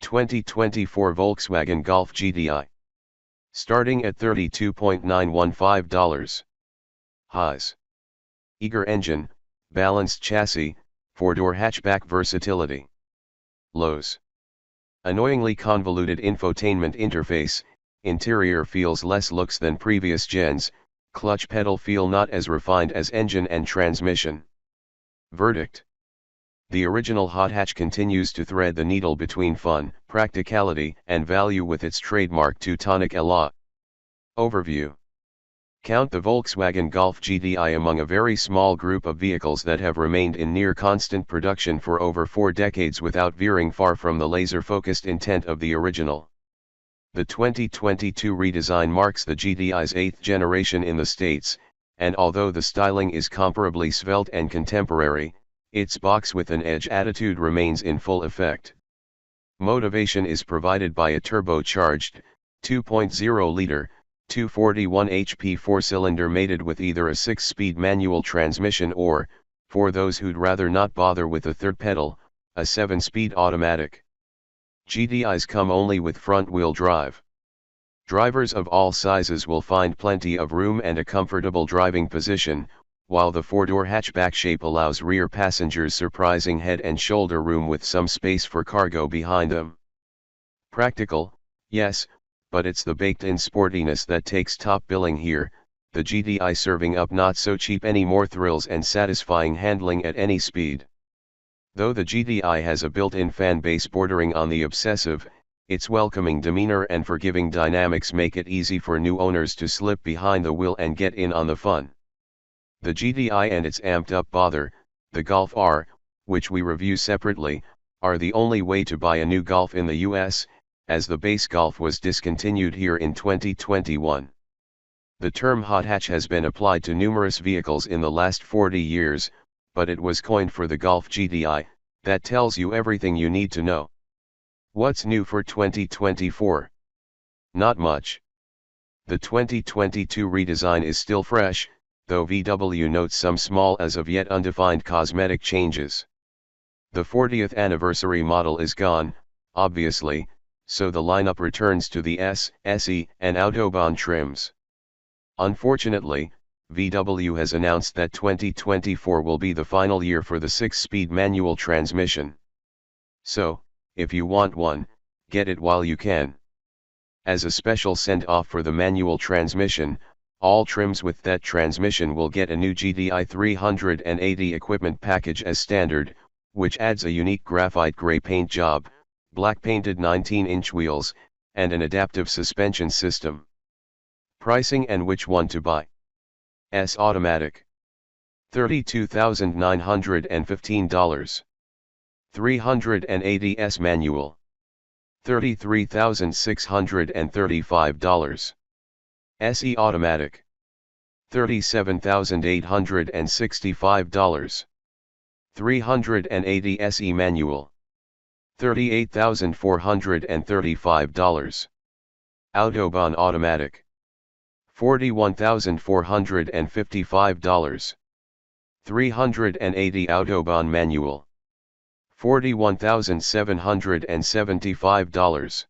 2024 Volkswagen Golf GTI. Starting at $32,915. Highs. Eager engine, balanced chassis, 4-door hatchback versatility. Lows. Annoyingly convoluted infotainment interface, interior feels less looks than previous gens, clutch pedal feel not as refined as engine and transmission. Verdict. The original hot hatch continues to thread the needle between fun, practicality, and value with its trademark Teutonic élan. Overview. Count the Volkswagen Golf GTI among a very small group of vehicles that have remained in near constant production for over 4 decades without veering far from the laser-focused intent of the original. The 2022 redesign marks the GTI's 8th generation in the States, and although the styling is comparably svelte and contemporary, its box with an edge attitude remains in full effect. Motivation is provided by a turbocharged, 2.0-liter, 241 HP 4-cylinder mated with either a 6-speed manual transmission or, for those who'd rather not bother with a third pedal, a 7-speed automatic. GTIs come only with front-wheel drive. Drivers of all sizes will find plenty of room and a comfortable driving position, while the 4-door hatchback shape allows rear passengers surprising head and shoulder room with some space for cargo behind them. Practical, yes, but it's the baked-in sportiness that takes top billing here, the GTI serving up not so cheap any more thrills and satisfying handling at any speed. Though the GTI has a built-in fan base bordering on the obsessive, its welcoming demeanor and forgiving dynamics make it easy for new owners to slip behind the wheel and get in on the fun. The GTI and its amped-up bother, the Golf R, which we review separately, are the only way to buy a new Golf in the US, as the base Golf was discontinued here in 2021. The term hot hatch has been applied to numerous vehicles in the last 40 years, but it was coined for the Golf GTI. That tells you everything you need to know. What's new for 2024? Not much. The 2022 redesign is still fresh, though VW notes some small as of yet undefined cosmetic changes. The 40th anniversary model is gone, obviously, so the lineup returns to the S, SE, and Autobahn trims. Unfortunately, VW has announced that 2024 will be the final year for the 6-speed manual transmission. So, if you want one, get it while you can. As a special send-off for the manual transmission, all trims with that transmission will get a new GTI 380 equipment package as standard, which adds a unique graphite gray paint job, black-painted 19-inch wheels, and an adaptive suspension system. Pricing and which one to buy. S automatic. $32,915. 380S manual. $33,635. SE automatic. $37,865. 380 SE manual. $38,435. Autobahn automatic. $41,455. 380 Autobahn manual. $41,775.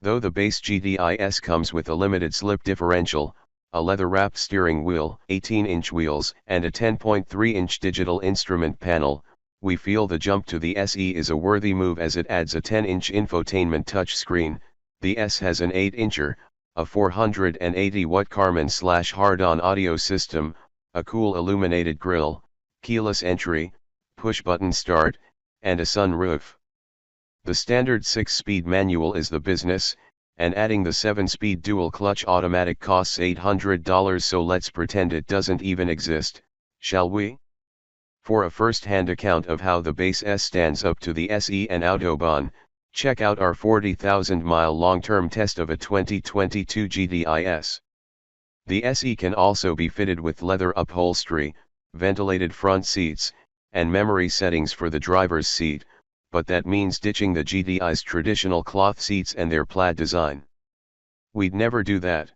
Though the base GTI S comes with a limited slip differential, a leather-wrapped steering wheel, 18-inch wheels, and a 10.3-inch digital instrument panel, we feel the jump to the SE is a worthy move as it adds a 10-inch infotainment touchscreen. The S has an 8-incher, a 480-watt Karman/Hard-on audio system, a cool illuminated grille, keyless entry, push-button start, and a sunroof. The standard 6-speed manual is the business, and adding the 7-speed dual-clutch automatic costs $800, so let's pretend it doesn't even exist, shall we? For a first-hand account of how the base S stands up to the SE and Autobahn, check out our 40,000-mile long-term test of a 2022 GTI S. The SE can also be fitted with leather upholstery, ventilated front seats, and memory settings for the driver's seat, but that means ditching the GTI's traditional cloth seats and their plaid design. We'd never do that.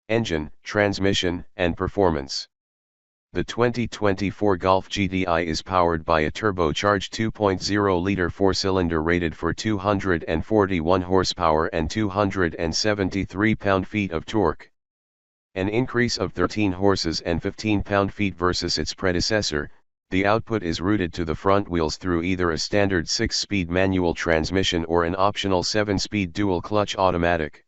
Engine, transmission, and performance. The 2024 Golf GTI is powered by a turbocharged 2.0-liter four-cylinder rated for 241 horsepower and 273 pound-feet of torque. An increase of 13 horses and 15 pound-feet versus its predecessor. The output is routed to the front wheels through either a standard 6-speed manual transmission or an optional 7-speed dual-clutch automatic.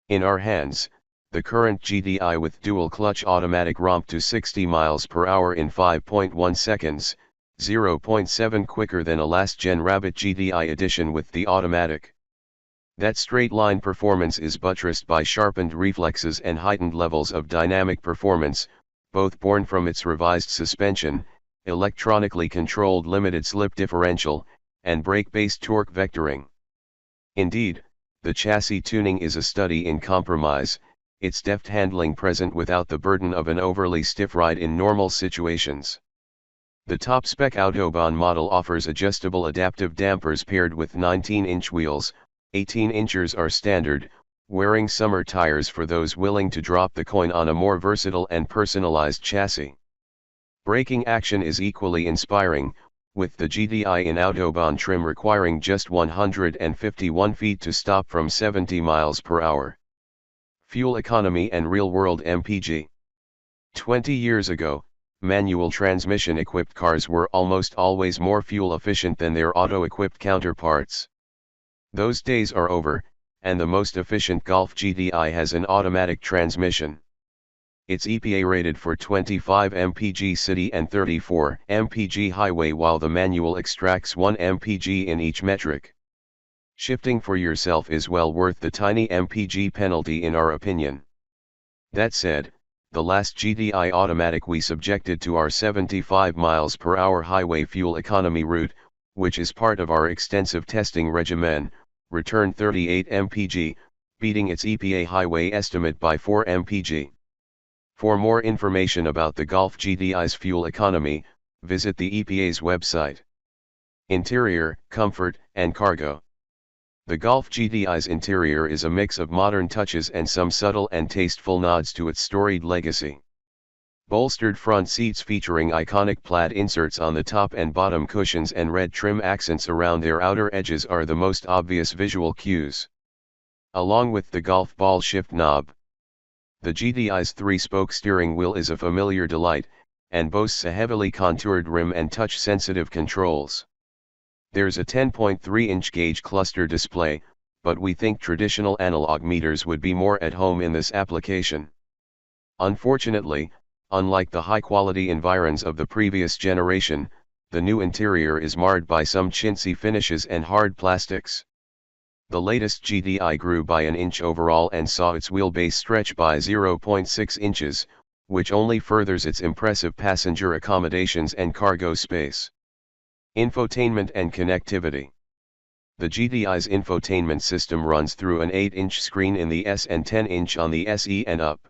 In our hands, the current GTI with dual-clutch automatic romped to 60 miles per hour in 5.1 seconds, 0.7 quicker than a last-gen Rabbit GTI edition with the automatic. That straight-line performance is buttressed by sharpened reflexes and heightened levels of dynamic performance, both born from its revised suspension, electronically controlled limited slip differential, and brake-based torque vectoring. Indeed, the chassis tuning is a study in compromise, its deft handling present without the burden of an overly stiff ride in normal situations. The top-spec Autobahn model offers adjustable adaptive dampers paired with 19-inch wheels. 18 inchers are standard, wearing summer tires for those willing to drop the coin on a more versatile and personalized chassis. Braking action is equally inspiring, with the GTI in Autobahn trim requiring just 151 feet to stop from 70 miles per hour. Fuel economy and real-world MPG. 20 years ago, manual transmission-equipped cars were almost always more fuel-efficient than their auto-equipped counterparts. Those days are over, and the most efficient Golf GTI has an automatic transmission. It's EPA rated for 25 mpg city and 34 mpg highway, while the manual extracts 1 mpg in each metric. Shifting for yourself is well worth the tiny mpg penalty in our opinion. That said, the last GTI automatic we subjected to our 75 miles per hour highway fuel economy route, which is part of our extensive testing regimen, returned 38 mpg, beating its EPA highway estimate by 4 mpg. For more information about the Golf GTI's fuel economy, visit the EPA's website. Interior, comfort, and cargo. The Golf GTI's interior is a mix of modern touches and some subtle and tasteful nods to its storied legacy. Bolstered front seats featuring iconic plaid inserts on the top and bottom cushions and red trim accents around their outer edges are the most obvious visual cues. Along with the golf ball shift knob. The GTI's 3-spoke steering wheel is a familiar delight, and boasts a heavily contoured rim and touch-sensitive controls. There's a 10.3-inch gauge cluster display, but we think traditional analog meters would be more at home in this application. Unfortunately, unlike the high-quality environs of the previous generation, the new interior is marred by some chintzy finishes and hard plastics. The latest GTI grew by an inch overall and saw its wheelbase stretch by 0.6 inches, which only furthers its impressive passenger accommodations and cargo space. Infotainment and connectivity. The GTI's infotainment system runs through an 8-inch screen in the S and 10-inch on the SE and up.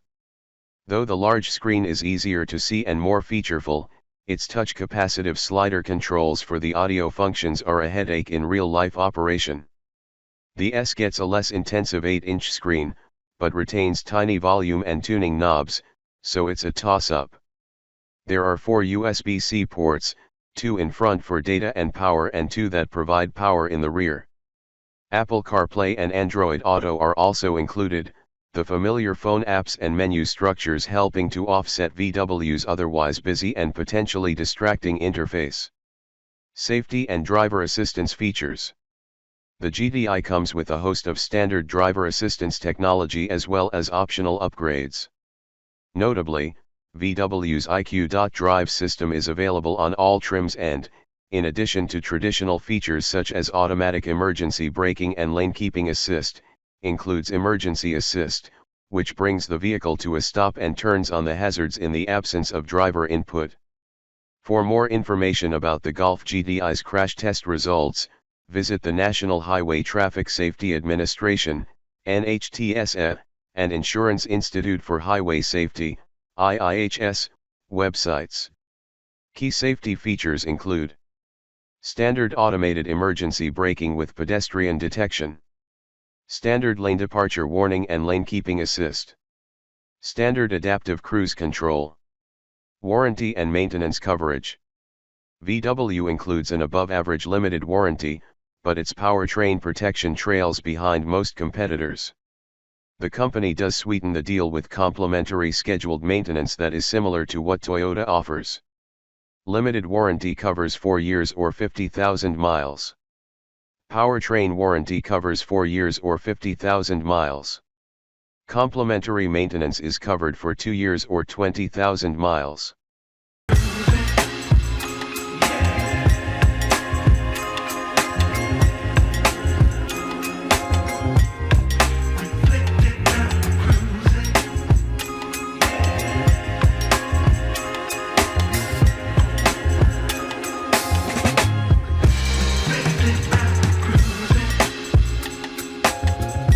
Though the large screen is easier to see and more featureful, its touch-capacitive slider controls for the audio functions are a headache in real-life operation. The S gets a less intensive 8-inch screen, but retains tiny volume and tuning knobs, so it's a toss-up. There are 4 USB-C ports, 2 in front for data and power and 2 that provide power in the rear. Apple CarPlay and Android Auto are also included, the familiar phone apps and menu structures helping to offset VW's otherwise busy and potentially distracting interface. Safety and driver assistance features. The GTI comes with a host of standard driver assistance technology as well as optional upgrades. Notably, VW's IQ.Drive system is available on all trims and, in addition to traditional features such as automatic emergency braking and lane keeping assist, includes emergency assist, which brings the vehicle to a stop and turns on the hazards in the absence of driver input. For more information about the Golf GTI's crash test results, visit the National Highway Traffic Safety Administration, NHTSA, and Insurance Institute for Highway Safety, IIHS, websites. Key safety features include standard automated emergency braking with pedestrian detection, standard lane departure warning and lane keeping assist, standard adaptive cruise control, Warranty and maintenance coverage. VW includes an above-average limited warranty, but its powertrain protection trails behind most competitors. The company does sweeten the deal with complimentary scheduled maintenance that is similar to what Toyota offers. Limited warranty covers 4 years or 50,000 miles. Powertrain warranty covers 4 years or 50,000 miles. Complimentary maintenance is covered for 2 years or 20,000 miles.